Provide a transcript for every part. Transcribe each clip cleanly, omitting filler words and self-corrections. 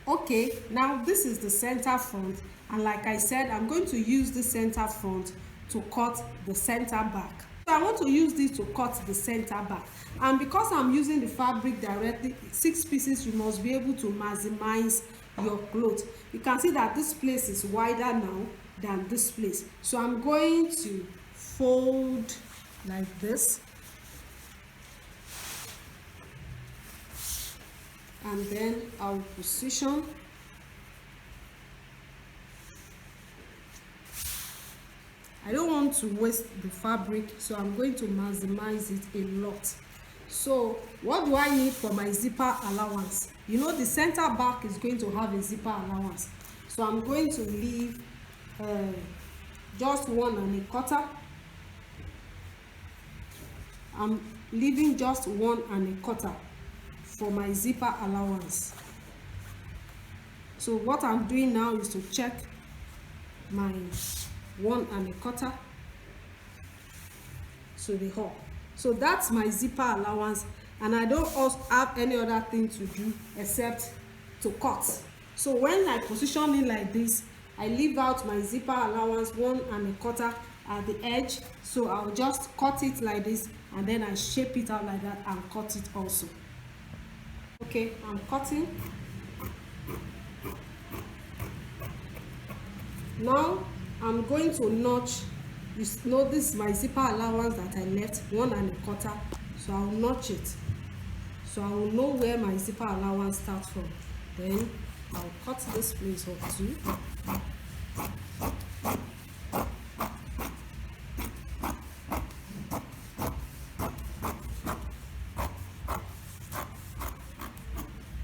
Okay, now this is the center front, and like I said, I'm going to use the center front to cut the center back. So I want to use this to cut the center back, and because I'm using the fabric directly, 6 pieces, you must be able to maximize your cloth. You can see that this place is wider now than this place, so I'm going to fold like this, and then I'll position. I don't want to waste the fabric, so I'm going to maximize it a lot. So what do I need for my zipper allowance? You know, the center back is going to have a zipper allowance, so I'm going to leave just 1 1/4. I'm leaving just 1 1/4 for my zipper allowance. So what I'm doing now is to check my 1 1/4 to the hole. So that's my zipper allowance, and I don't also have any other thing to do except to cut. So when I position it like this, I leave out my zipper allowance 1 1/4 at the edge, so I'll just cut it like this, and then I shape it out like that and cut it also. Okay, I'm cutting. Now I'm going to notch. You know, this is my zipper allowance that I left 1 1/4, so I'll notch it, so I will know where my zipper allowance starts from. Then I'll cut this place up too.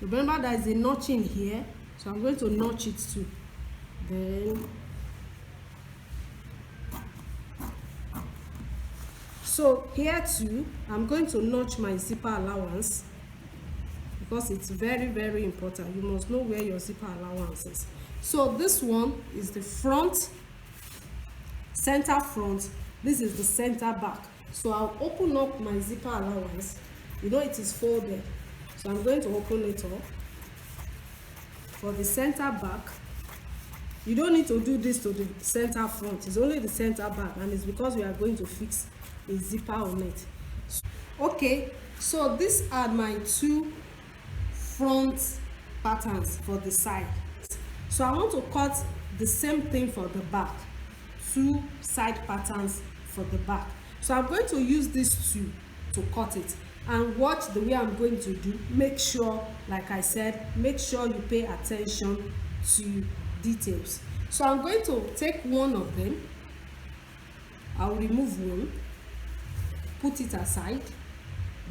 Remember, there is a notching here, so I'm going to notch it too. Then so here too, I'm going to notch my zipper allowance, because it's very, very important. You must know where your zipper allowance is. So this one is the front, center front. This is the center back. So I'll open up my zipper allowance. You know, it is folded, so I'm going to open it up. For the center back, you don't need to do this to the center front. It's only the center back, and it's because we are going to fix a zipper on it. Okay, so these are my 2 front patterns for the side. So I want to cut the same thing for the back, 2 side patterns for the back. So I'm going to use these 2 to cut it, and watch the way I'm going to do. Make sure, like I said, make sure you pay attention to details. So I'm going to take one of them, I'll remove one, put it aside,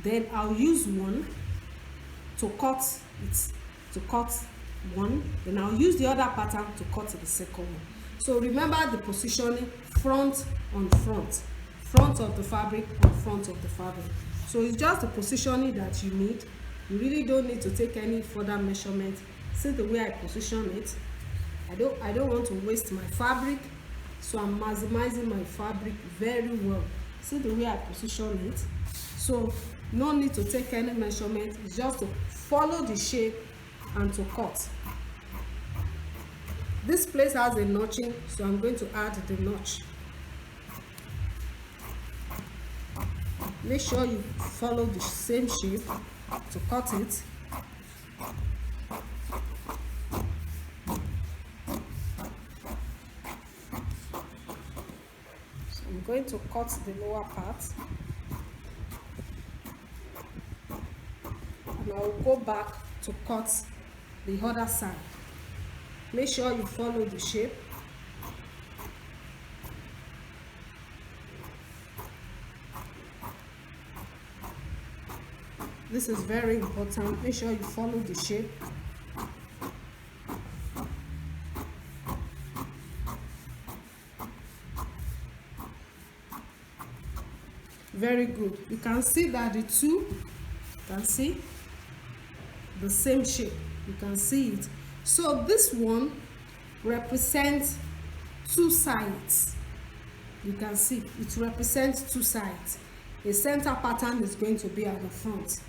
then I'll use one to cut it, to cut one, then I'll use the other pattern to cut the second one. So remember the positioning: front on front, front of the fabric on front of the fabric. So it's just the positioning that you need. You really don't need to take any further measurement. See the way I position it. I don't want to waste my fabric, so I'm maximizing my fabric very well. See the way I position it. So no need to take any measurement. It's just to follow the shape and to cut. This place has a notching, so I'm going to add the notch. Make sure you follow the same shape to cut it. So I'm going to cut the lower part, and I will go back to cut the other side. Make sure you follow the shape. This is very important. Make sure you follow the shape. Very good. You can see that the two, you can see the same shape. You can see it. So this one represents 2 sides. You can see it represents 2 sides. A center pattern is going to be at the front.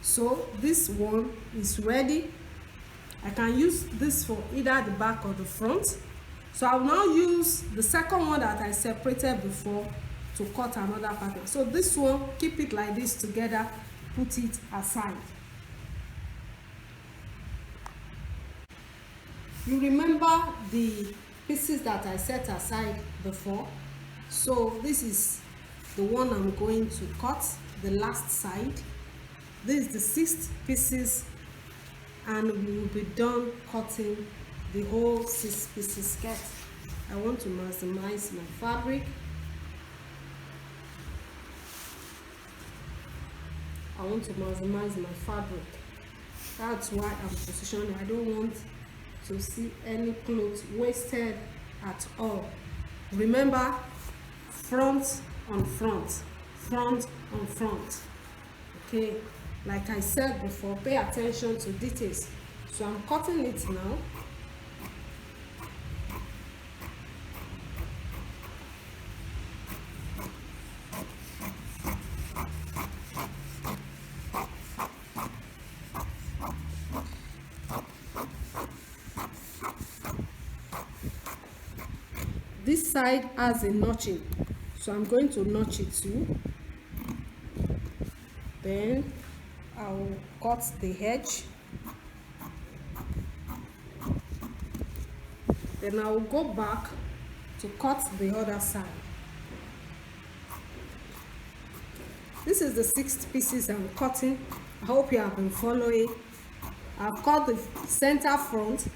So this one is ready. I can use this for either the back or the front. So I will now use the second one that I separated before to cut another pattern. So this one, keep it like this together, put it aside. You remember the pieces that I set aside before? So this is the one I'm going to cut, the last side. This is the 6 pieces, and we will be done cutting the whole 6 pieces skirt. I want to maximize my fabric. That's why I'm positioning. I don't want to see any clothes wasted at all. Remember, front on front, front on front. Okay, like I said before, pay attention to details. So I'm cutting it now. This side has a notching, so I'm going to notch it too. Then I'll cut the edge. Then I'll go back to cut the other side. This is the 6 pieces I'm cutting. I hope you have been following. I've cut the center front,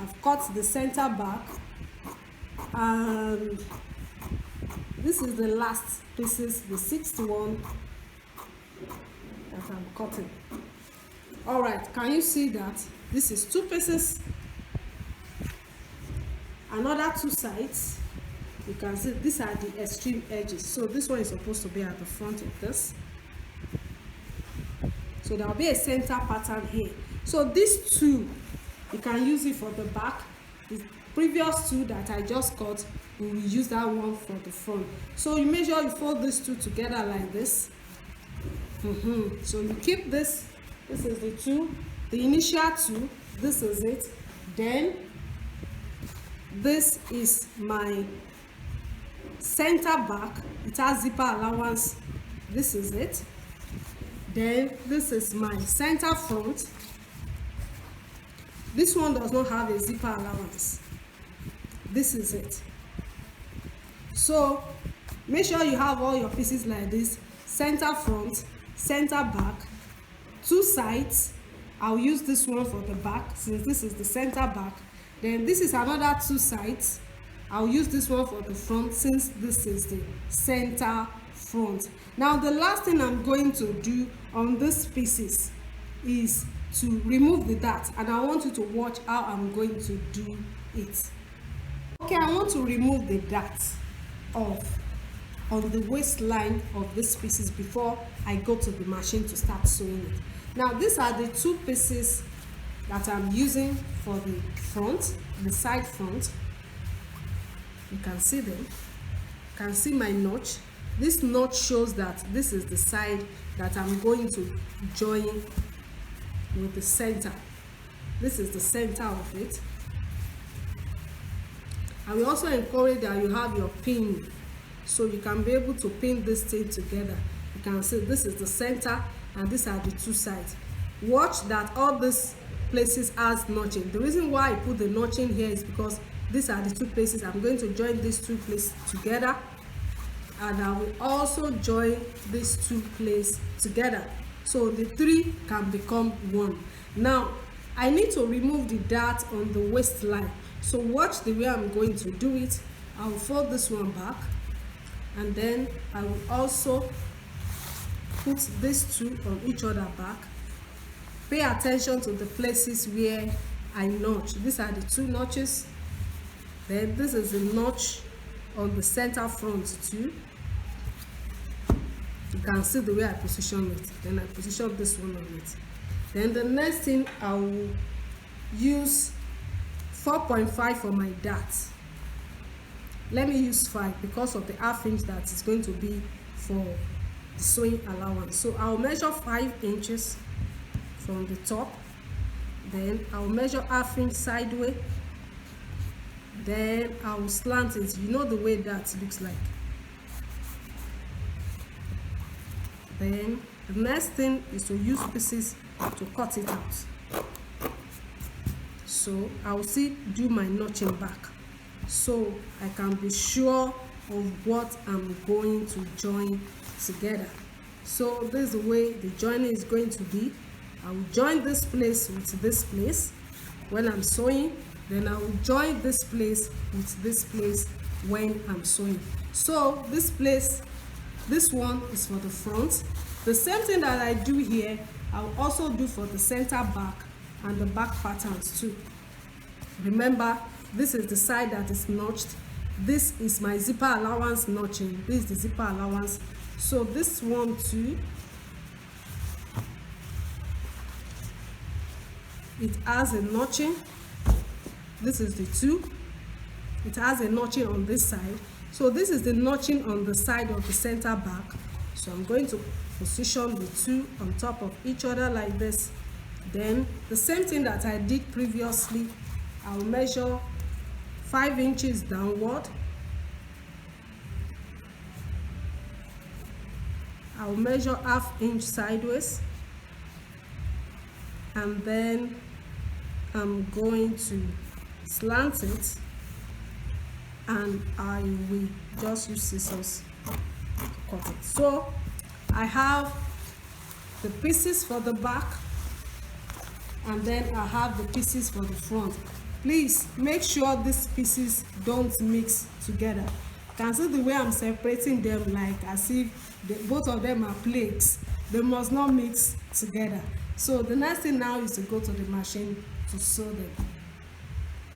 I've cut the center back, and this is the last pieces, the 6th one that I'm cutting. All right, can you see that this is 2 pieces, another 2 sides? You can see these are the extreme edges, so this one is supposed to be at the front of this, so there will be a center pattern here. So these 2, you can use it for the back. The previous 2 that I just cut, we will use that one for the front. So you make sure you fold these 2 together like this. So you keep this. This is the 2, the initial 2. This is it. Then this is my center back. It has zipper allowance. This is it. Then this is my center front. This one does not have a zipper allowance. This is it. So make sure you have all your pieces like this: center front, center back, 2 sides. I'll use this one for the back since this is the center back. Then this is another 2 sides. I'll use this one for the front since this is the center front. Now the last thing I'm going to do on these pieces is to remove the dart, and I want you to watch how I'm going to do it. Okay, I want to remove the dart off on the waistline of these pieces before I go to the machine to start sewing it. Now these are the 2 pieces that I'm using for the front, the side front. You can see them. You can see my notch. This notch shows that this is the side that I'm going to join with the center. This is the center of it. And we also encourage that you have your pin, so you can be able to pin this thing together. You can see this is the center and these are the 2 sides. Watch that all these places has notching. The reason why I put the notching here is because these are the 2 places. I'm going to join these 2 places together, and I will also join these 2 places together, so the 3 can become 1. Now I need to remove the dart on the waistline, so watch the way I'm going to do it. I will fold this one back, and then I will also put these 2 on each other back. Pay attention to the places where I notch. These are the 2 notches. Then this is a notch on the center front too. You can see the way I position it. Then I position this one on it. Then the next thing, I will use 4.5 for my dart. Let me use 5 because of the half inch that is going to be for the sewing allowance. So I'll measure 5 inches from the top. then I'll measure 1/2 inch sideways, then I'll slant it. You know the way that looks like. Then the next thing is to use pieces to cut it out. So I'll still do my notching back so I can be sure of what I'm going to join together. So this is the way the joining is going to be. I will join this place with this place when I'm sewing, then I will join this place with this place when I'm sewing. So this place, this one is for the front. The same thing that I do here, I'll also do for the center back and the back patterns too. Remember, this is the side that is notched. This is my zipper allowance notching. This is the zipper allowance. So this one too, it has a notching. This is the 2. It has a notching on this side. So this is the notching on the side of the center back. So I'm going to position the 2 on top of each other like this. Then the same thing that I did previously, I'll measure 5 inches downward. I'll measure 1/2 inch sideways, and then I'm going to slant it, and I will just use scissors to cut it. So I have the pieces for the back, and then I have the pieces for the front. Please make sure these pieces don't mix together. You can see the way I'm separating them, like as if both of them are plates. They must not mix together. So the next thing now is to go to the machine to sew them.